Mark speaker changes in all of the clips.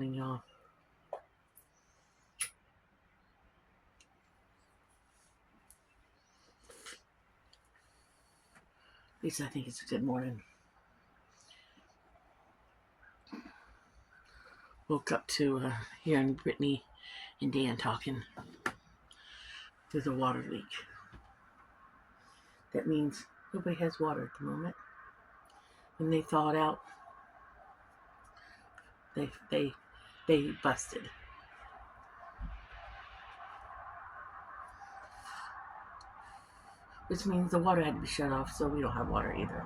Speaker 1: morning, y'all. At least I think it's a good morning. Woke up to hearing Brittany and Dan talking. There's a water leak. That means nobody has water at the moment. When they thawed out, they busted. Which means the water had to be shut off, so we don't have water either.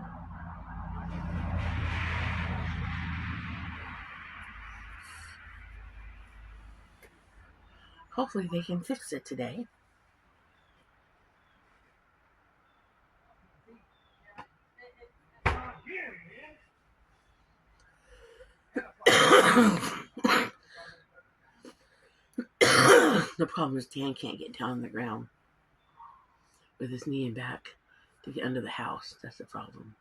Speaker 1: Hopefully they can fix it today. The problem is Dan can't get down on the ground with his knee and back to get under the house. That's the problem.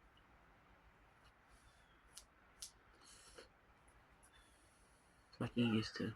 Speaker 1: Like he used to.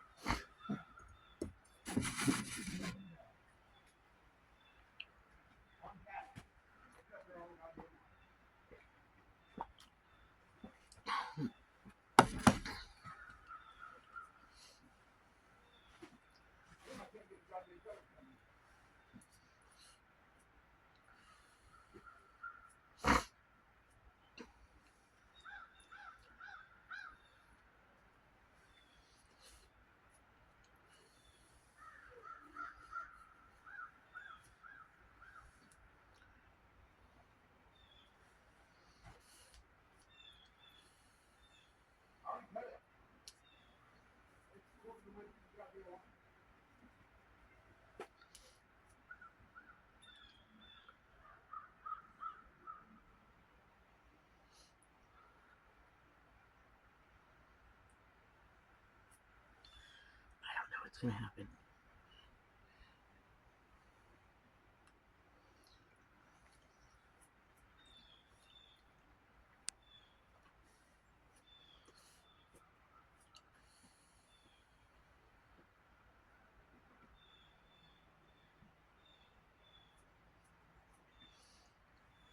Speaker 1: I don't know what's going to happen.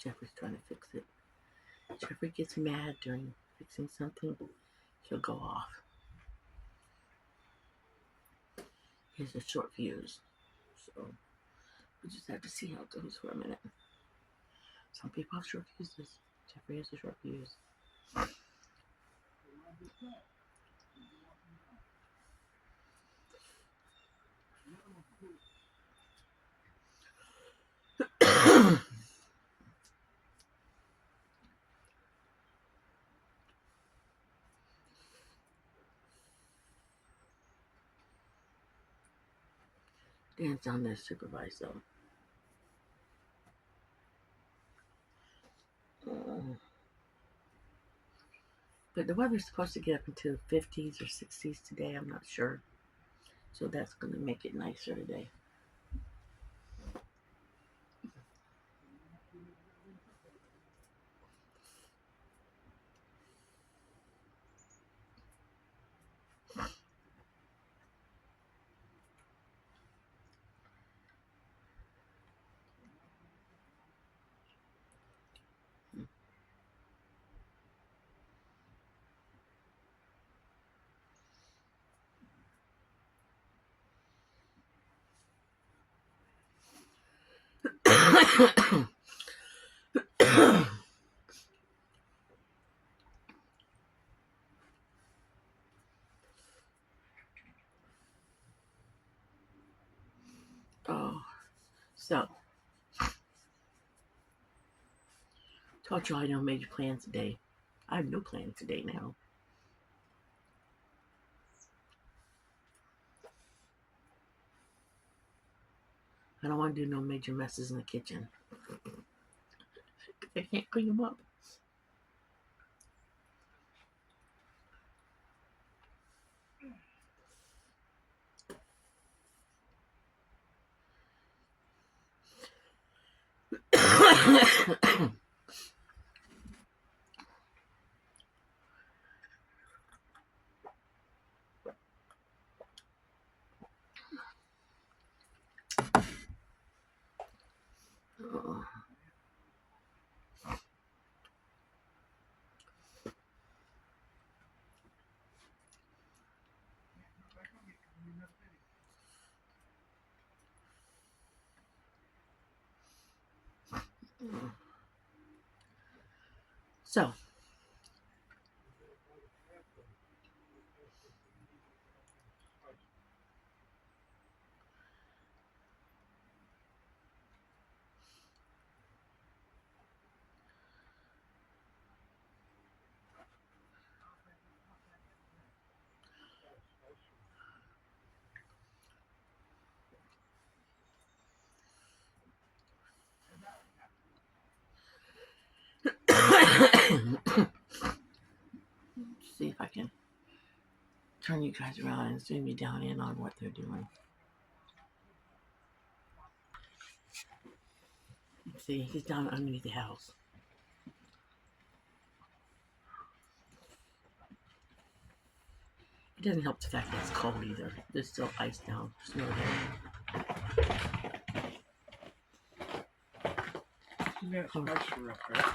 Speaker 1: Jeffrey's trying to fix it. Jeffrey gets mad during fixing something, he'll go off. He has a short fuse, so we just have to see how it goes for a minute. Some people have short fuses. Jeffrey has a short fuse. Dan's down there to supervise though. But the weather's supposed to get up into 50s or 60s today. I'm not sure. So that's going to make it nicer today. Oh, so told you I no major plans today. I have no plans today now. I don't want to do no major messes in the kitchen. I can't clean them up. So, see if I can turn you guys around and zoom you down in on what they're doing. See, he's down underneath the house. It doesn't help the fact that it's cold either. There's still ice down, snow down.
Speaker 2: Yeah, it's moisture up there.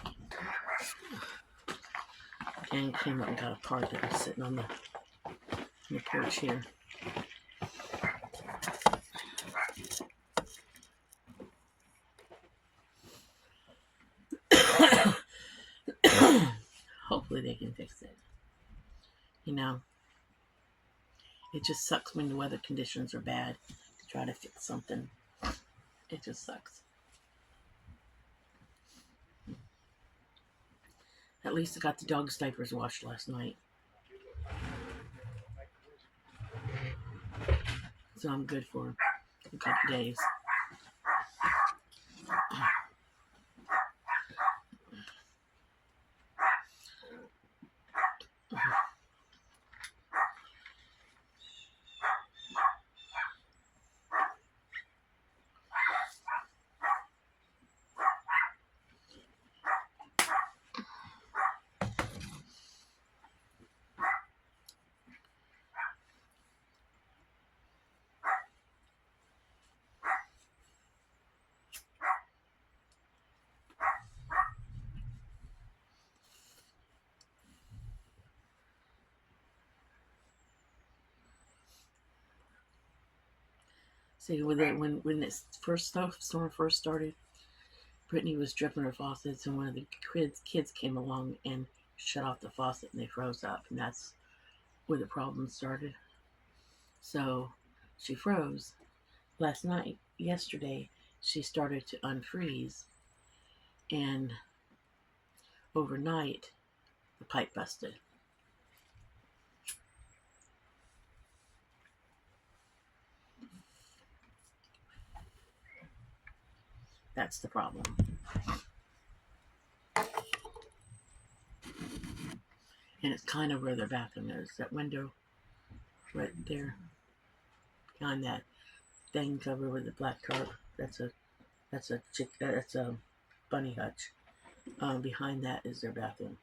Speaker 1: And came up and got a card that was sitting on the porch here. Hopefully they can fix it. You know, it just sucks when the weather conditions are bad to try to fix something. It just sucks. At least I got the dog's diapers washed last night. So I'm good for a couple days. See, when this storm first started, Brittany was dripping her faucets, and one of the kids came along and shut off the faucet, and they froze up, and that's where the problem started. So she froze. Yesterday, she started to unfreeze, and overnight, the pipe busted. That's the problem. And it's kind of where their bathroom is. That window right there, behind that thing covered with the black tarp. That's a bunny hutch. Behind that is their bathroom.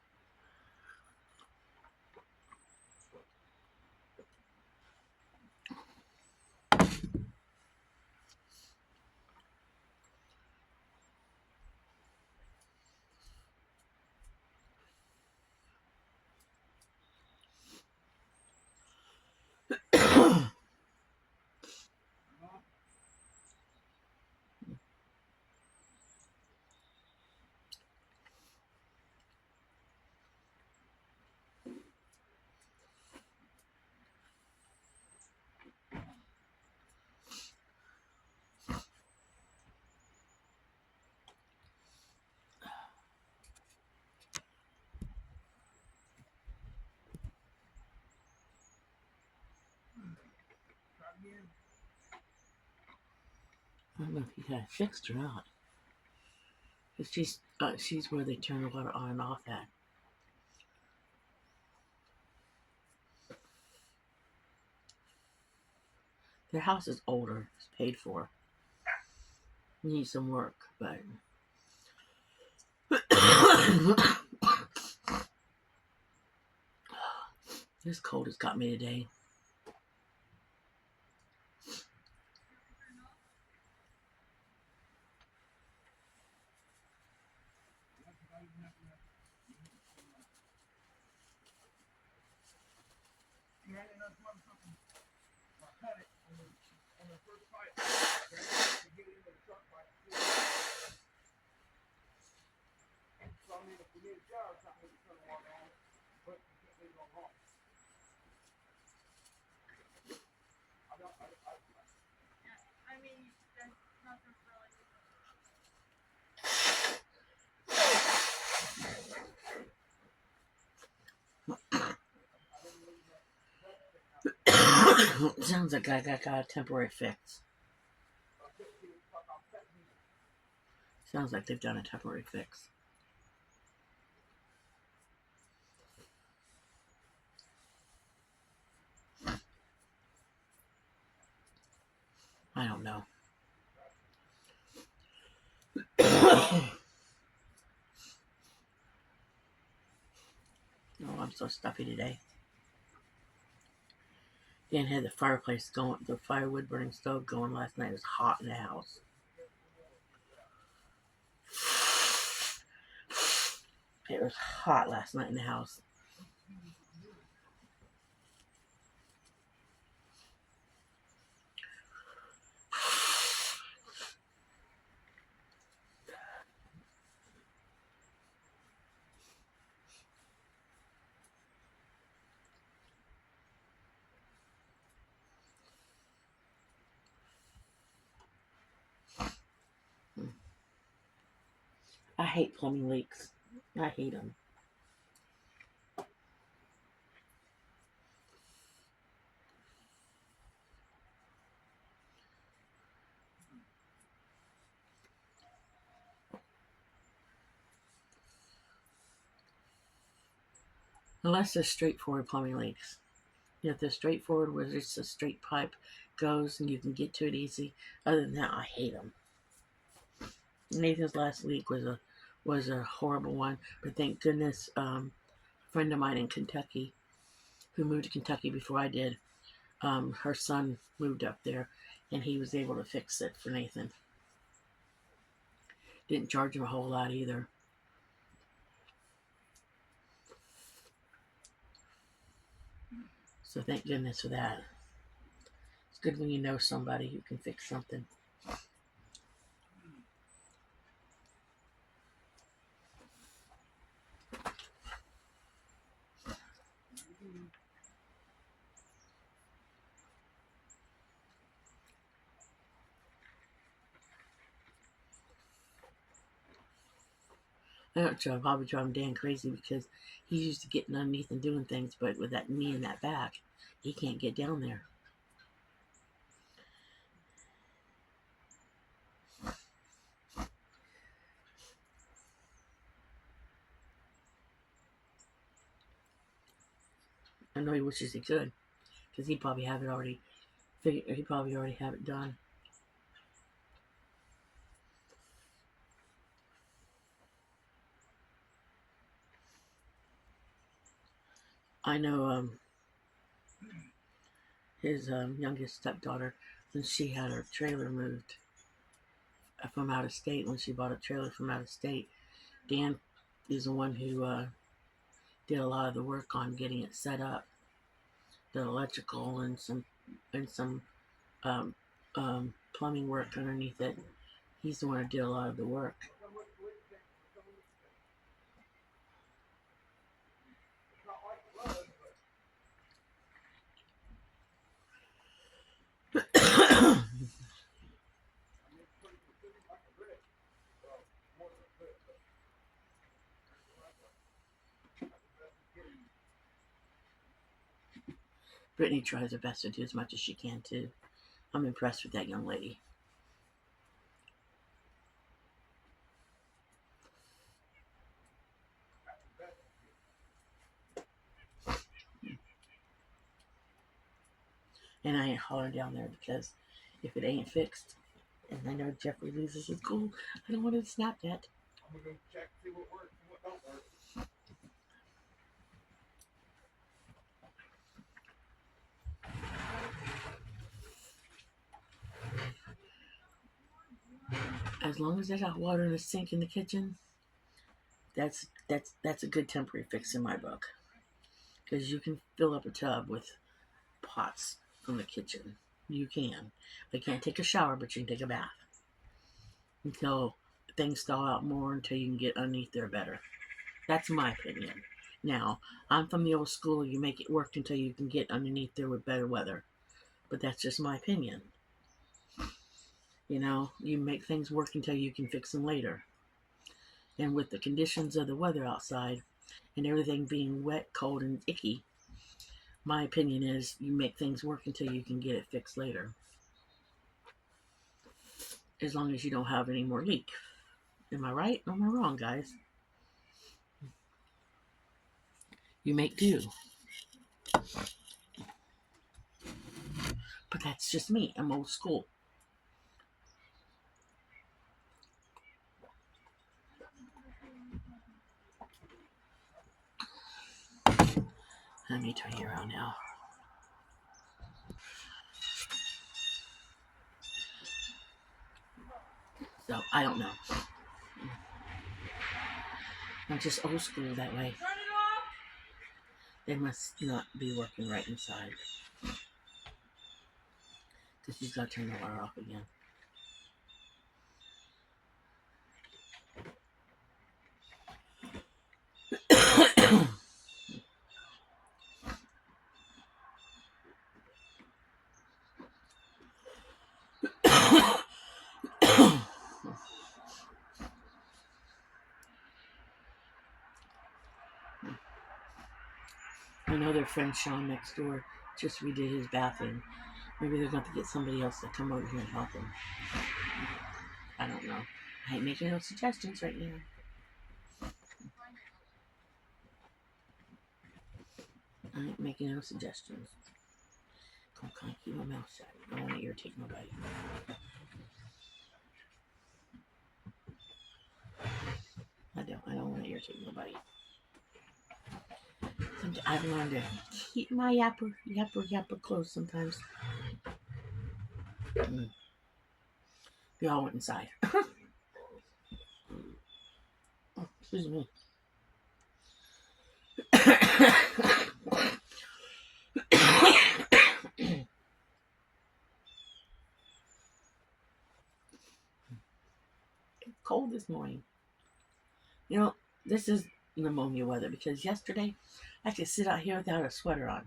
Speaker 1: I don't know if he had it fixed or not. But she's where they turn the water on and off at. Their house is older. It's paid for. Needs some work, but this cold has got me today. Sounds like I got a temporary fix. Sounds like they've done a temporary fix. I don't know. Oh, I'm so stuffy today. Dan had the fireplace going, the firewood burning stove going last night. It was hot in the house. It was hot last night in the house. I hate plumbing leaks. I hate them. Unless they're straightforward plumbing leaks. If they're straightforward where it's a straight pipe goes and you can get to it easy. Other than that, I hate them. Nathan's last leak was a horrible one, but thank goodness, a friend of mine in Kentucky, who moved to Kentucky before I did, her son moved up there, and he was able to fix it for Nathan. Didn't charge him a whole lot either. So thank goodness for that. It's good when you know somebody who can fix something. I don't probably drive Dan crazy because he's used to getting underneath and doing things, but with that knee and that back, he can't get down there. I know he wishes he could, because he'd probably have it already figured. He'd probably already have it done. I know his youngest stepdaughter, when she had her trailer moved from out of state, when she bought a trailer from out of state, Dan is the one who did a lot of the work on getting it set up, the electrical and some um, plumbing work underneath it. He's the one who did a lot of the work. Brittany tries her best to do as much as she can too. I'm impressed with that young lady. And I ain't hollering down there because if it ain't fixed, and I know Jeffrey loses his cool, I don't want to snap that. I'm gonna go check, see what works and what don't work. As long as there's hot water in the sink in the kitchen, that's a good temporary fix in my book. Because you can fill up a tub with pots from the kitchen. You can. You can't take a shower, but you can take a bath until things thaw out more, until you can get underneath there better. That's my opinion. Now, I'm from the old school. You make it work until you can get underneath there with better weather. But that's just my opinion. You make things work until you can fix them later. And with the conditions of the weather outside and everything being wet, cold, and icky, my opinion is you make things work until you can get it fixed later. As long as you don't have any more leak. Am I right or am I wrong, guys? You make do. But that's just me. I'm old school. Let me turn you around now. So, I don't know. I'm just old school that way. They must not be working right inside. Because she's got to turn the water off again. I know their friend Sean next door just redid his bathroom. Maybe they're going to get somebody else to come over here and help him. I don't know. I ain't making no suggestions right now. I ain't making no suggestions. I'm kind of keep my mouth shut. I don't want to irritate nobody. I don't want to irritate nobody. I've learned to keep my yapper closed sometimes. We all went inside. Oh, excuse me. It's cold this morning. This is pneumonia weather because yesterday I could sit out here without a sweater on.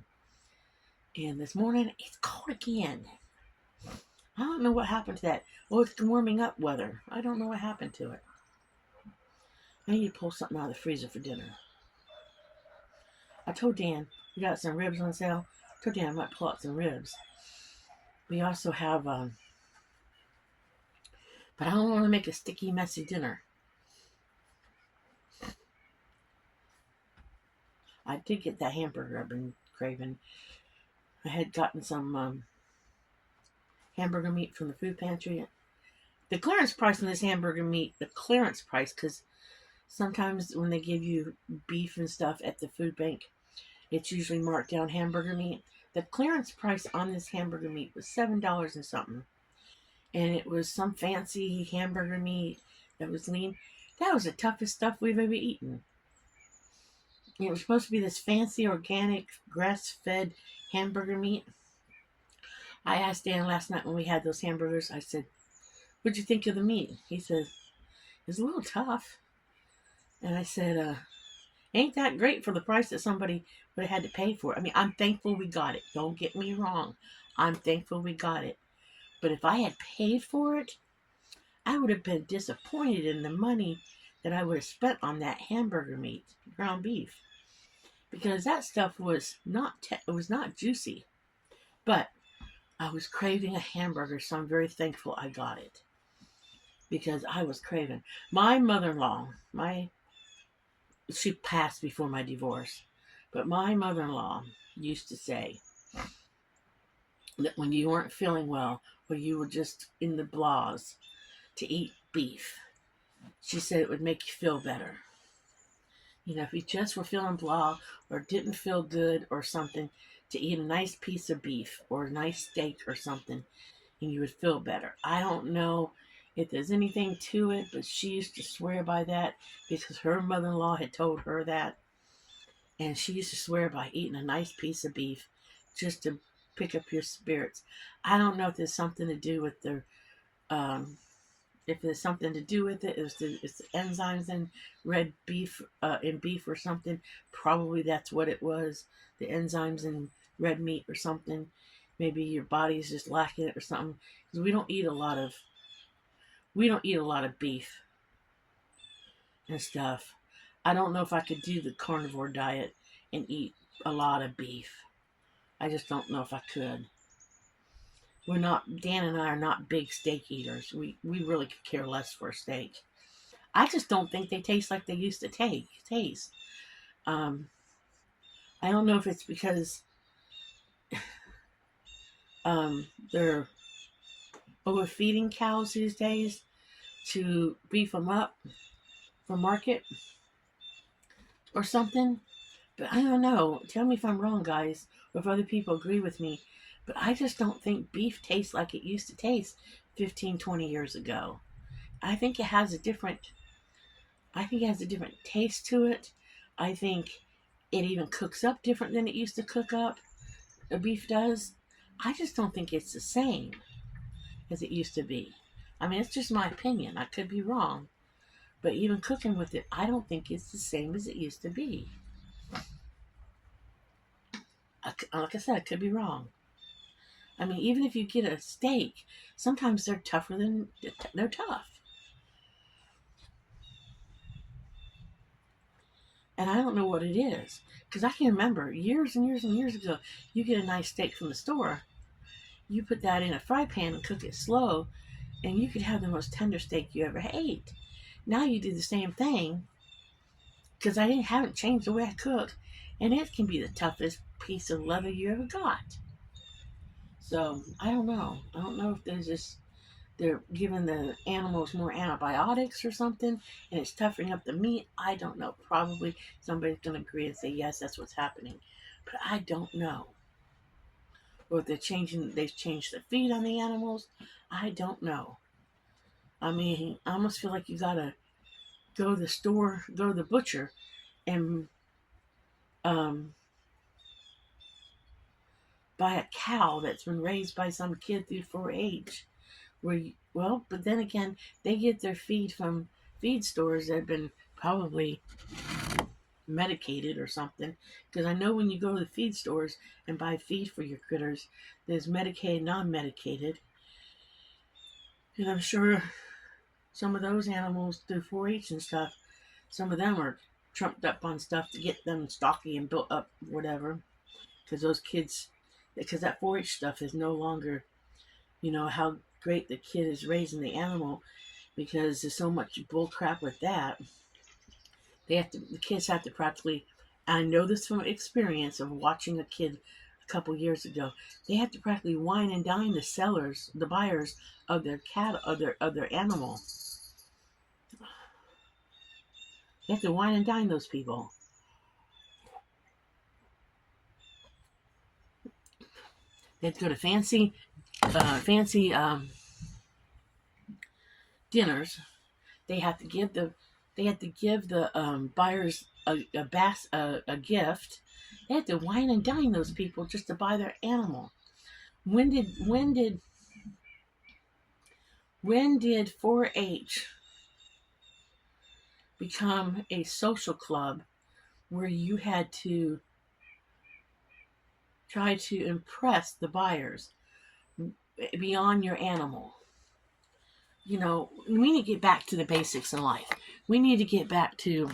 Speaker 1: And this morning it's cold again. I don't know what happened to that. Oh, it's warming up weather. I don't know what happened to it. I need to pull something out of the freezer for dinner. I told Dan we got some ribs on sale. I told Dan I might pull out some ribs. We also have, but I don't want to make a sticky, messy dinner. I did get that hamburger I've been craving. I had gotten some hamburger meat from the food pantry. The clearance price on this hamburger meat, because sometimes when they give you beef and stuff at the food bank, it's usually marked down hamburger meat. The clearance price on this hamburger meat was $7 and something. And it was some fancy hamburger meat that was lean. That was the toughest stuff we've ever eaten. It was supposed to be this fancy, organic, grass-fed hamburger meat. I asked Dan last night when we had those hamburgers, I said, what'd you think of the meat? He said, it's a little tough. And I said, ain't that great for the price that somebody would have had to pay for it? I mean, I'm thankful we got it. Don't get me wrong. I'm thankful we got it. But if I had paid for it, I would have been disappointed in the money that I would have spent on that hamburger meat, ground beef. Because that stuff was it was not juicy. But I was craving a hamburger, so I'm very thankful I got it. Because I was craving. My mother-in-law, she passed before my divorce, but my mother-in-law used to say that when you weren't feeling well or you were just in the blahs to eat beef, she said it would make you feel better. If you just were feeling blah or didn't feel good or something, to eat a nice piece of beef or a nice steak or something, and you would feel better. I don't know if there's anything to it, but she used to swear by that because her mother-in-law had told her that. And she used to swear by eating a nice piece of beef just to pick up your spirits. I don't know if there's something to do with the if there's something to do with it, it's the enzymes in red beef, in beef or something. Probably that's what it was. The enzymes in red meat or something. Maybe your body's just lacking it or something. Because we don't eat a lot of beef and stuff. I don't know if I could do the carnivore diet and eat a lot of beef. I just don't know if I could. Dan and I are not big steak eaters. We really could care less for a steak. I just don't think they taste like they used to taste. I don't know if it's because they're overfeeding cows these days to beef them up for market or something. But I don't know. Tell me if I'm wrong, guys, or if other people agree with me. But I just don't think beef tastes like it used to taste 15, 20 years ago. I think it has a different taste to it. I think it even cooks up different than it used to cook up. A beef does. I just don't think it's the same as it used to be. I mean, it's just my opinion. I could be wrong. But even cooking with it, I don't think it's the same as it used to be. Like I said, I could be wrong. I mean, even if you get a steak, sometimes they're tough. And I don't know what it is. Because I can remember years and years and years ago, you get a nice steak from the store, you put that in a fry pan and cook it slow, and you could have the most tender steak you ever ate. Now you do the same thing, because I haven't changed the way I cook, and it can be the toughest piece of leather you ever got. So I don't know. I don't know if they're giving the animals more antibiotics or something, and it's toughening up the meat. I don't know. Probably somebody's going to agree and say yes, that's what's happening, but I don't know. Or if they've changed the feed on the animals. I don't know. I mean, I almost feel like you gotta go to the store, go to the butcher, and buy a cow that's been raised by some kid through 4-H. But then again, they get their feed from feed stores that have been probably medicated or something. Because I know when you go to the feed stores and buy feed for your critters, there's medicated, non-medicated. And I'm sure some of those animals through 4-H and stuff, some of them are trumped up on stuff to get them stocky and built up, whatever. Because that 4-H stuff is no longer, how great the kid is raising the animal, because there's so much bull crap with that. The kids have to practically, I know this from experience of watching a kid a couple years ago, they have to practically wine and dine the buyers of their cat, of their animal. They have to wine and dine those people. They have to go to fancy dinners. They have to give the buyers a gift. They have to wine and dine those people just to buy their animal. When did 4-H become a social club where you had to try to impress the buyers beyond your animal? We need to get back to the basics in life. We need to get back to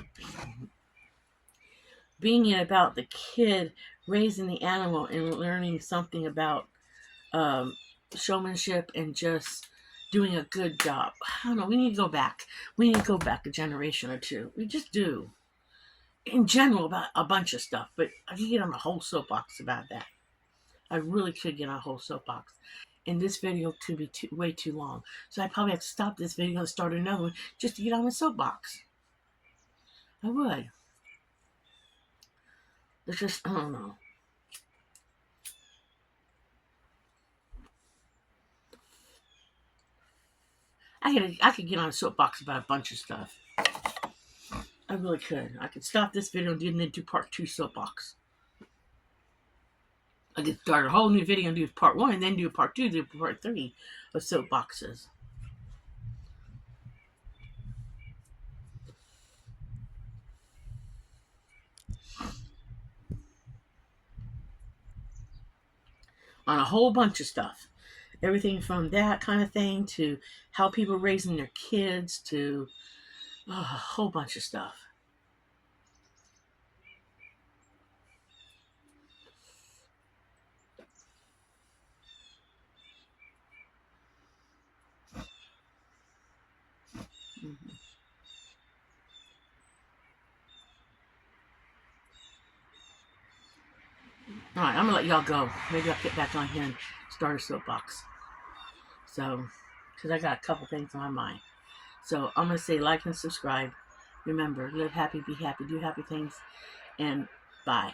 Speaker 1: being about the kid raising the animal and learning something about showmanship and just doing a good job. I don't know. We need to go back. We need to go back a generation or two. We just do. In general, about a bunch of stuff. But I could get on a whole soapbox about that. I really could get on a whole soapbox. And this video could be way too long. So I probably have to stop this video and start another one just to get on the soapbox. I would. It's just, I don't know. I could get on a soapbox about a bunch of stuff. I really could. I could stop this video and then do part 2 soapbox. I could start a whole new video and do part 1, and then do part 2, do part 3 of soapboxes. on a whole bunch of stuff. Everything from that kind of thing to how people are raising their kids to a whole bunch of stuff. Mm-hmm. All right, I'm gonna let y'all go. Maybe I'll get back on here and start a soapbox. So, because I got a couple things on my mind. So I'm gonna say like and subscribe. Remember, live happy, be happy, do happy things, and bye.